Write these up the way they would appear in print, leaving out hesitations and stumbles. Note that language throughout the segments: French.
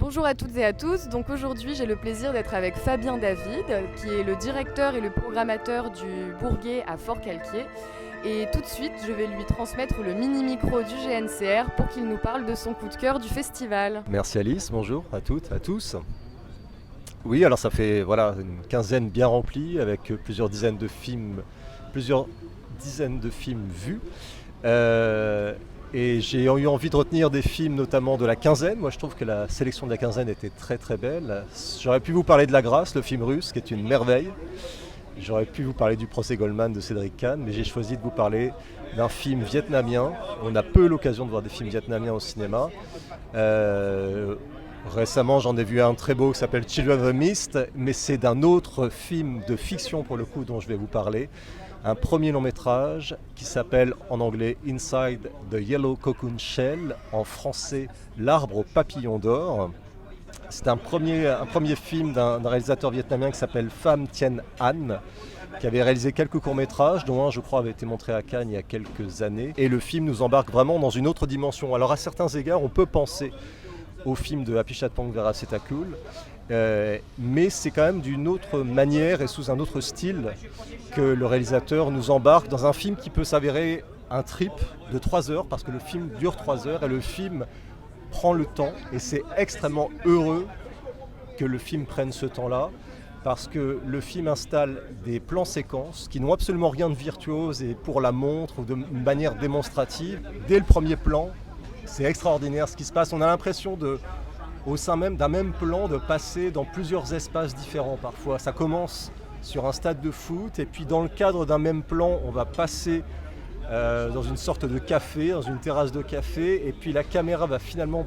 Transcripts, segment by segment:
Bonjour à toutes et à tous. Donc aujourd'hui, j'ai le plaisir d'être avec Fabien David, qui est le directeur et le programmateur du Bourget à Fort-Calquier. Et tout de suite, je vais lui transmettre le mini-micro du GNCR pour qu'il nous parle de son coup de cœur du festival. Merci Alice, bonjour à toutes, à tous. Oui, alors ça fait une quinzaine bien remplie avec plusieurs dizaines de films vus. Et j'ai eu envie de retenir des films notamment de la quinzaine. Moi je trouve que la sélection de la quinzaine était très très belle. J'aurais pu vous parler de La Grâce, le film russe, qui est une merveille. J'aurais pu vous parler du procès Goldman de Cédric Kahn, mais j'ai choisi de vous parler d'un film vietnamien. On a peu l'occasion de voir des films vietnamiens au cinéma. Récemment, j'en ai vu un très beau qui s'appelle Children of the Mist, mais c'est d'un autre film de fiction pour le coup dont je vais vous parler. Un premier long métrage qui s'appelle en anglais Inside the Yellow Cocoon Shell, en français L'arbre au papillon d'or. C'est un premier film d'un réalisateur vietnamien qui s'appelle Pham Thien Anh, qui avait réalisé quelques courts-métrages, dont un, je crois, avait été montré à Cannes il y a quelques années. Et le film nous embarque vraiment dans une autre dimension. Alors à certains égards, on peut penser au film de Apichatpong Weerasethakul, mais c'est quand même d'une autre manière et sous un autre style que le réalisateur nous embarque dans un film qui peut s'avérer un trip de 3 heures, parce que le film dure 3 heures et le film prend le temps, et c'est extrêmement heureux que le film prenne ce temps-là, parce que le film installe des plans séquences qui n'ont absolument rien de virtuose et pour la montre ou de manière démonstrative. Dès le premier plan, c'est extraordinaire ce qui se passe. On a l'impression au sein même d'un même plan de passer dans plusieurs espaces différents parfois. Ça commence sur un stade de foot et puis dans le cadre d'un même plan, on va passer dans une sorte de café, dans une terrasse de café, et puis la caméra va finalement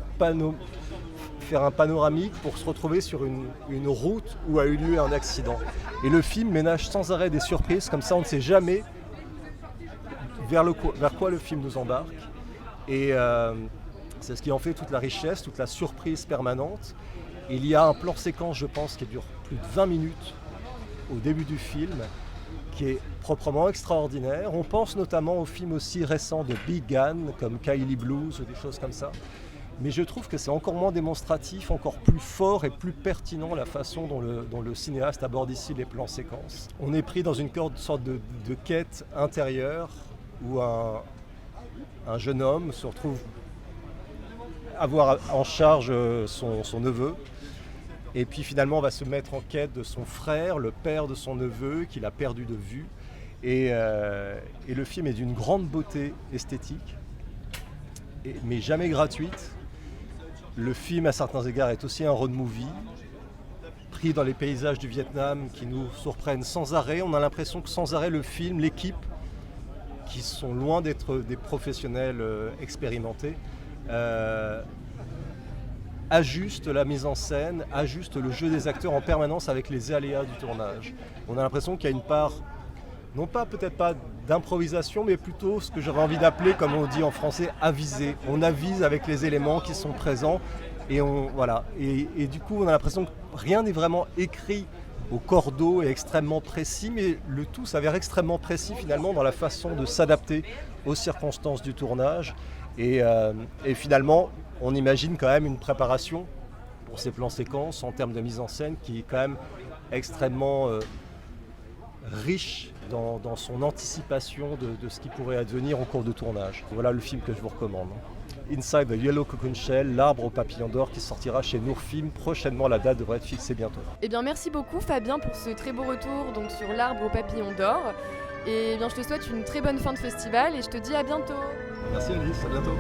faire un panoramique pour se retrouver sur une route où a eu lieu un accident. Et le film ménage sans arrêt des surprises, comme ça on ne sait jamais vers quoi le film nous embarque. Et c'est ce qui en fait toute la richesse, toute la surprise permanente. Il y a un plan séquence, je pense, qui dure plus de 20 minutes au début du film, qui est proprement extraordinaire. On pense notamment aux films aussi récents de Big Gun, comme Kylie Blues ou des choses comme ça. Mais je trouve que c'est encore moins démonstratif, encore plus fort et plus pertinent la façon dont le cinéaste aborde ici les plans séquences. On est pris dans une sorte de quête intérieure où un jeune homme se retrouve avoir en charge son neveu, et puis finalement on va se mettre en quête de son frère, le père de son neveu, qu'il a perdu de vue. Et le film est d'une grande beauté esthétique, mais jamais gratuite. Le film à certains égards est aussi un road movie, pris dans les paysages du Vietnam qui nous surprennent sans arrêt. On a l'impression que sans arrêt le film, l'équipe, qui sont loin d'être des professionnels expérimentés, ajuste la mise en scène, ajuste le jeu des acteurs en permanence avec les aléas du tournage. On a l'impression qu'il y a une part, non pas peut-être pas d'improvisation, mais plutôt ce que j'aurais envie d'appeler, comme on dit en français, aviser. On avise avec les éléments qui sont présents, et et du coup on a l'impression que rien n'est vraiment écrit au cordeau et extrêmement précis, mais le tout s'avère extrêmement précis finalement dans la façon de s'adapter aux circonstances du tournage. Et finalement, on imagine quand même une préparation pour ces plans séquences en termes de mise en scène qui est quand même extrêmement riche dans son anticipation de ce qui pourrait advenir en cours de tournage. Voilà le film que je vous recommande. Inside the Yellow Cocoon Shell, L'arbre au papillon d'or, qui sortira chez Nour Film prochainement. La date devrait être fixée bientôt. Eh bien, merci beaucoup Fabien pour ce très beau retour donc, sur L'Arbre au papillon d'or. Et bien, je te souhaite une très bonne fin de festival et je te dis à bientôt. Merci Alice, à bientôt.